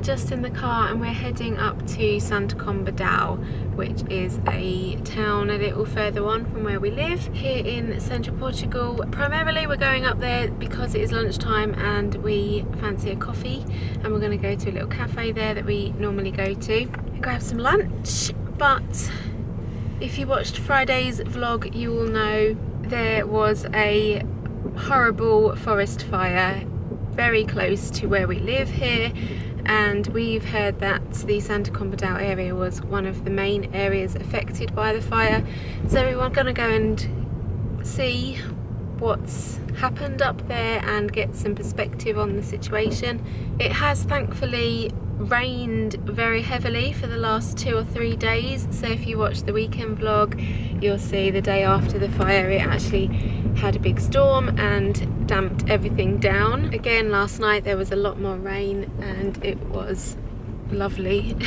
just in the car and we're heading up to Santa Combadão, which is a town a little further on from where we live here in central Portugal. Primarily we're going up there because it is lunchtime and we fancy a coffee, and we're going to go to a little cafe there that we normally go to and grab some lunch. But if you watched Friday's vlog, you will know there was a horrible forest fire very close to where we live here, and we've heard that the Santa Combadão area was one of the main areas affected by the fire. So we were going to go and see what's happened up there and get some perspective on the situation. It has thankfully rained very heavily for the last 2 or 3 days, so if you watch the weekend vlog you'll see the day after the fire it actually had a big storm and damped everything down. Again, last night there was a lot more rain and it was lovely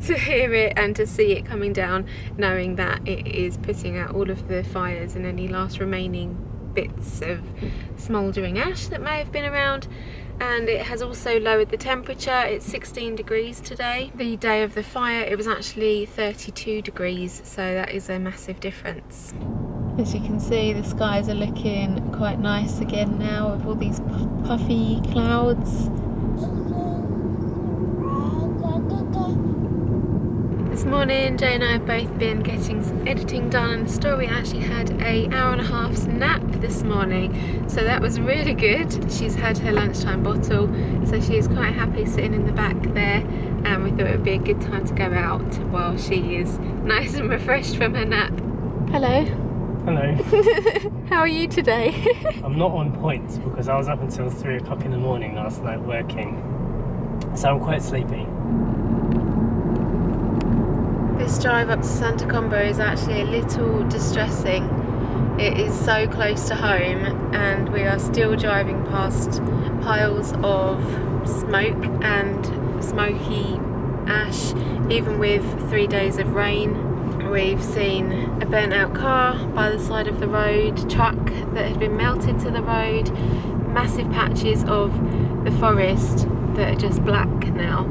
to hear it and to see it coming down, knowing that it is putting out all of the fires and any last remaining bits of smouldering ash that may have been around. And it has also lowered the temperature. It's 16 degrees today. The day of the fire it was actually 32 degrees, so that is a massive difference. As you can see, the skies are looking quite nice again now with all these puffy clouds. This morning Jay and I have both been getting some editing done on the story. We actually had an hour-and-a-half's nap this morning, so that was really good. She's had her lunchtime bottle, so she is quite happy sitting in the back there, and we thought it would be a good time to go out while she is nice and refreshed from her nap. Hello. Hello. How are you today? I'm not on point because I was up until 3 o'clock in the morning last night working, so I'm quite sleepy. This drive up to Santa Combo is actually a little distressing. It is so close to home and we are still driving past piles of smoke and smoky ash, even with 3 days of rain. We've seen a burnt out car by the side of the road, truck that had been melted to the road, massive patches of the forest that are just black now.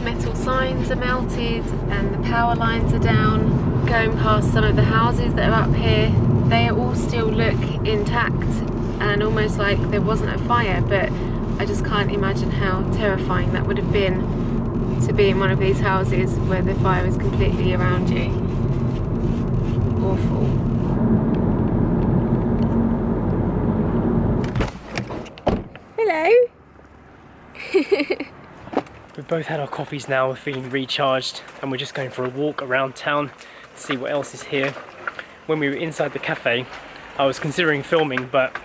Metal signs are melted and the power lines are down. Going past some of the houses that are up here, they all still look intact and almost like there wasn't a fire, but I just can't imagine how terrifying that would have been to be in one of these houses where the fire is completely around you. Awful. Hello. We've both had our coffees now, we're feeling recharged, and we're just going for a walk around town to see what else is here. When we were inside the cafe, I was considering filming, but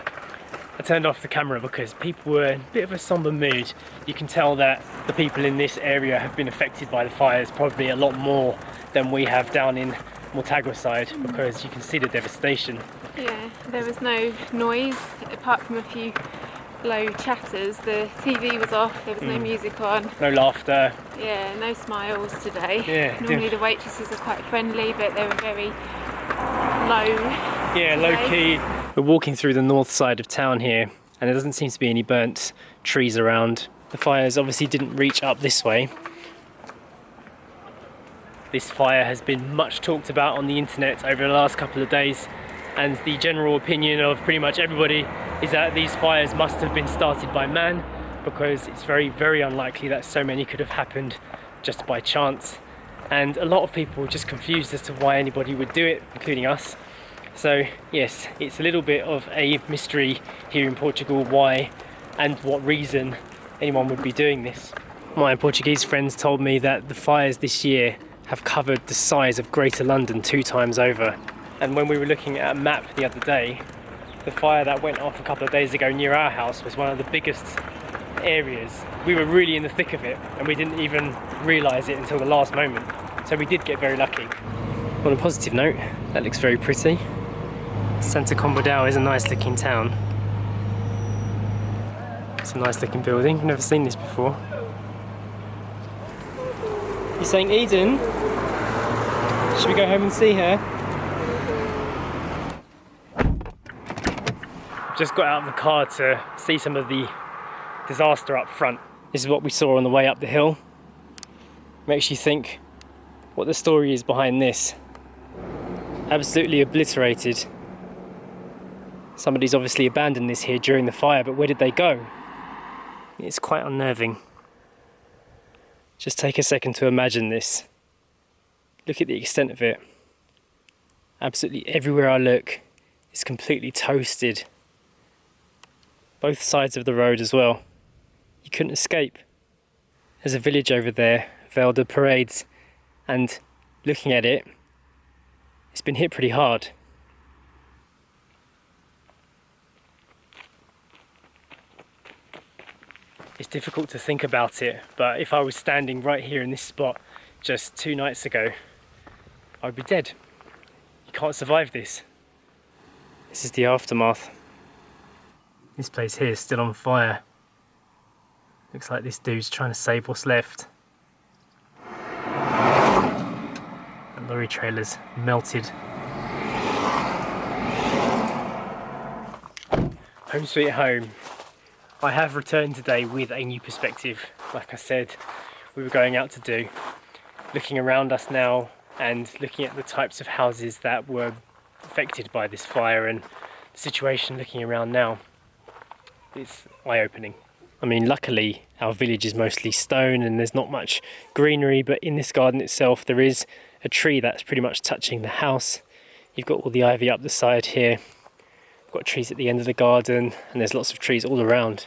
I turned off the camera because people were in a bit of a somber mood. You can tell that the people in this area have been affected by the fires probably a lot more than we have down in Mortágua side, because you can see the devastation. Yeah, there was no noise apart from a few low chatters. The TV was off, there was no music on. No laughter. Yeah, no smiles today. Yeah. Normally the waitresses are quite friendly, but they were very low. Yeah, low key. We're walking through the north side of town here, and there doesn't seem to be any burnt trees around. The fires obviously didn't reach up this way. This fire has been much talked about on the internet over the last couple of days, and the general opinion of pretty much everybody is that these fires must have been started by man, because it's very, very unlikely that so many could have happened just by chance. And a lot of people are just confused as to why anybody would do it, including us. So yes, it's a little bit of a mystery here in Portugal why and what reason anyone would be doing this. My Portuguese friends told me that the fires this year have covered the size of Greater London 2 times over. And when we were looking at a map the other day, the fire that went off a couple of days ago near our house was one of the biggest areas. We were really in the thick of it and we didn't even realise it until the last moment. So we did get very lucky. On a positive note, that looks very pretty. Santa Combadão is a nice looking town. It's a nice looking building, I've never seen this before. You saying Eden? Should we go home and see her? Just got out of the car to see some of the disaster up front. This is what we saw on the way up the hill. Makes you think what the story is behind this. Absolutely obliterated. Somebody's obviously abandoned this here during the fire, but where did they go? It's quite unnerving. Just take a second to imagine this. Look at the extent of it. Absolutely everywhere I look is completely toasted. Both sides of the road as well. You couldn't escape. There's a village over there, Val de Parades, and looking at it, it's been hit pretty hard. It's difficult to think about it, but if I was standing right here in this spot just 2 nights ago, I would be dead. You can't survive this. This is the aftermath. This place here is still on fire. Looks like this dude's trying to save what's left. The lorry trailer's melted. Home sweet home. I have returned today with a new perspective. Like I said, we were going out to do. Looking around us now and looking at the types of houses that were affected by this fire and the situation looking around now, it's eye-opening. I mean, luckily our village is mostly stone and there's not much greenery, but in this garden itself there is a tree that's pretty much touching the house. You've got all the ivy up the side here. We've got trees at the end of the garden and there's lots of trees all around.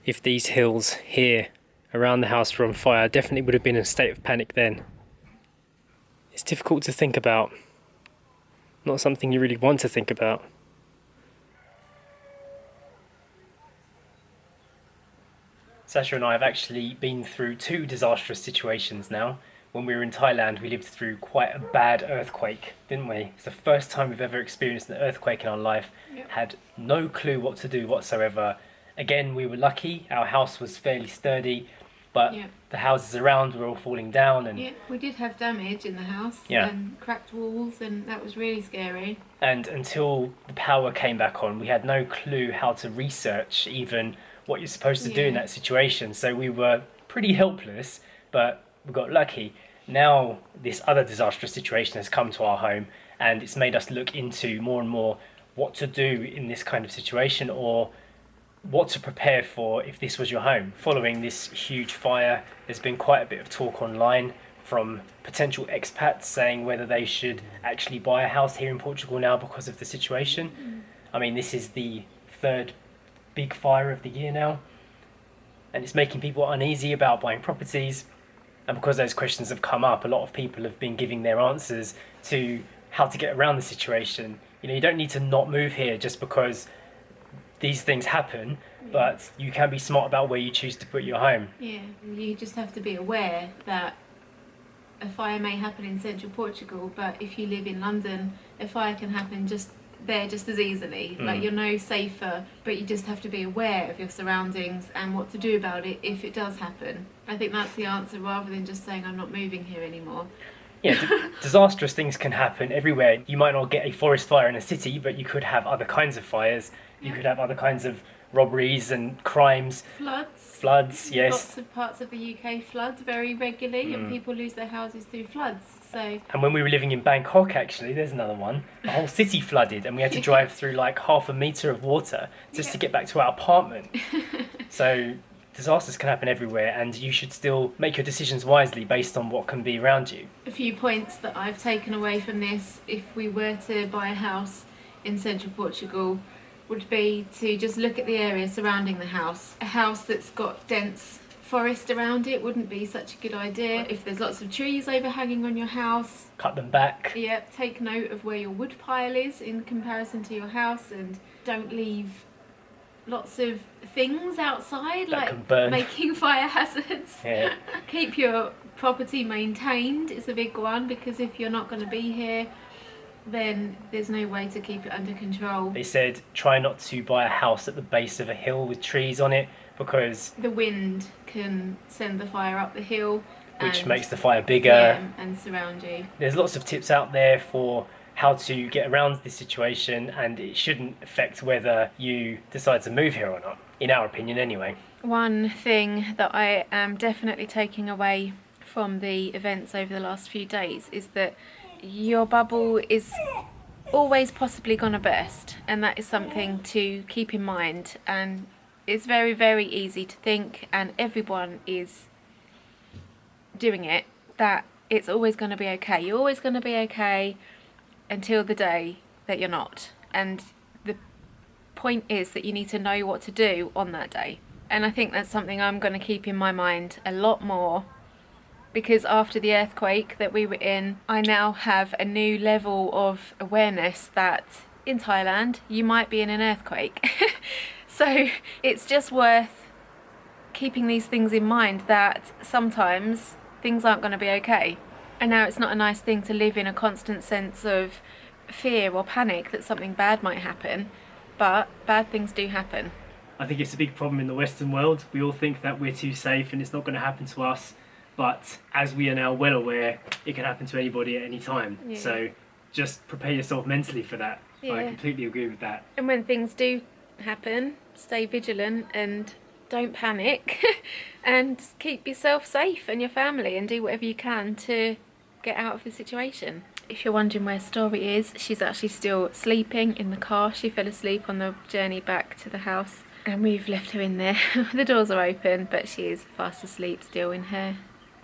If these hills here around the house were on fire, I definitely would have been in a state of panic then. It's difficult to think about. Not something you really want to think about. Sacha and I have actually been through 2 disastrous situations now. When we were in Thailand, we lived through quite a bad earthquake, didn't we? It's the first time we've ever experienced an earthquake in our life. Yep. Had no clue what to do whatsoever. Again, we were lucky. Our house was fairly sturdy, but the houses around were all falling down. And we did have damage in the house and cracked walls, and that was really scary. And until the power came back on, we had no clue how to research even what you're supposed to do in that situation. So we were pretty helpless, but we got lucky. Now this other disastrous situation has come to our home, and it's made us look into more and more what to do in this kind of situation, or what to prepare for if this was your home. Following this huge fire, there's been quite a bit of talk online from potential expats saying whether they should actually buy a house here in Portugal now because of the situation. I mean, this is the 3rd big fire of the year now, and it's making people uneasy about buying properties. And because those questions have come up, a lot of people have been giving their answers to how to get around the situation. You know, you don't need to not move here just because these things happen, but you can be smart about where you choose to put your home. Yeah, you just have to be aware that a fire may happen in central Portugal, but if you live in London, a fire can happen just as easily. Like, you're no safer, but you just have to be aware of your surroundings and what to do about it if it does happen. I think that's the answer, rather than just saying I'm not moving here anymore. Yeah, disastrous things can happen everywhere. You might not get a forest fire in a city, but you could have other kinds of fires. You could have other kinds of robberies and crimes. Floods, yes. Lots of parts of the UK flood very regularly, and people lose their houses through floods. So. And when we were living in Bangkok, actually, there's another one. The whole city flooded, and we had to drive through like half a metre of water just to get back to our apartment. So disasters can happen everywhere, and you should still make your decisions wisely based on what can be around you. A few points that I've taken away from this, if we were to buy a house in central Portugal, would be to just look at the area surrounding the house. A house that's got dense forest around it wouldn't be such a good idea. If there's lots of trees overhanging on your house, cut them back. Yeah, take note of where your wood pile is in comparison to your house, and don't leave lots of things outside that like can burn. Making fire hazards. Yeah. Keep your property maintained is a big one, because if you're not going to be here, then there's no way to keep it under control. They said try not to buy a house at the base of a hill with trees on it, because the wind can send the fire up the hill, which makes the fire bigger and surround you. There's lots of tips out there for how to get around this situation, and it shouldn't affect whether you decide to move here or not, in our opinion anyway. One thing that I am definitely taking away from the events over the last few days is that your bubble is always possibly gonna burst, and that is something to keep in mind. And it's very, very easy to think, and everyone is doing it, that it's always going to be okay. You're always going to be okay until the day that you're not. And the point is that you need to know what to do on that day. And I think that's something I'm going to keep in my mind a lot more, because after the earthquake that we were in, I now have a new level of awareness that in Thailand you might be in an earthquake. So it's just worth keeping these things in mind, that sometimes things aren't going to be okay. And now it's not a nice thing to live in a constant sense of fear or panic that something bad might happen, but bad things do happen. I think it's a big problem in the Western world. We all think that we're too safe and it's not going to happen to us, but as we are now well aware, it can happen to anybody at any time. Yeah. So just prepare yourself mentally for that. Yeah. I completely agree with that. And when things do happen, stay vigilant and don't panic and just keep yourself safe and your family, and do whatever you can to get out of the situation. If you're wondering where Story is, she's actually still sleeping in the car. She fell asleep on the journey back to the house and we've left her in there. The doors are open, but she is fast asleep still in her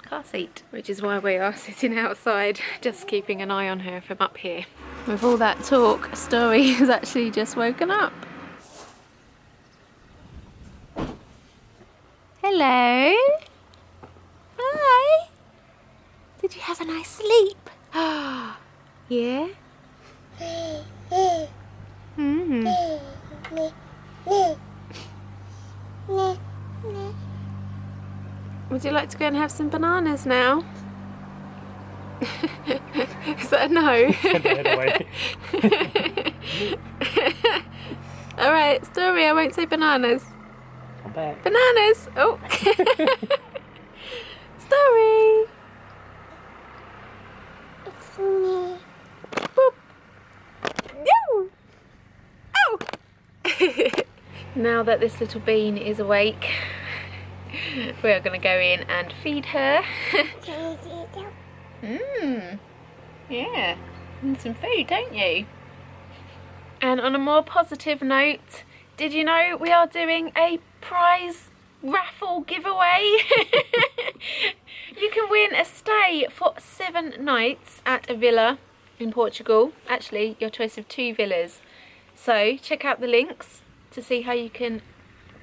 car seat, which is why we are sitting outside just keeping an eye on her from up here. With all that talk, Story has actually just woken up. Hello. Hi. Did you have a nice sleep? Yeah? Would you like to go and have some bananas now? Is that a no? Alright, Story, I won't say bananas. I'm back. Bananas! Oh! Story! It's me. Boop! Yo! Oh! Now that this little bean is awake, we are going to go in and feed her. Yeah, and some food, don't you? And on a more positive note, did you know we are doing a prize raffle giveaway? You can win a stay for 7 nights at a villa in Portugal. Actually, your choice of 2 villas. So check out the links to see how you can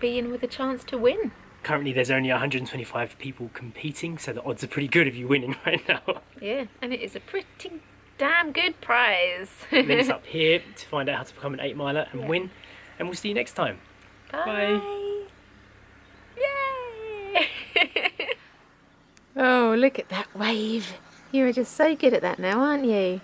be in with a chance to win. Currently there's only 125 people competing, so the odds are pretty good of you winning right now. Yeah, and it is a pretty damn good prize. Links up here to find out how to become an 8 miler and win. And we'll see you next time. Bye. Yay! Oh, look at that wave. You are just so good at that now, aren't you?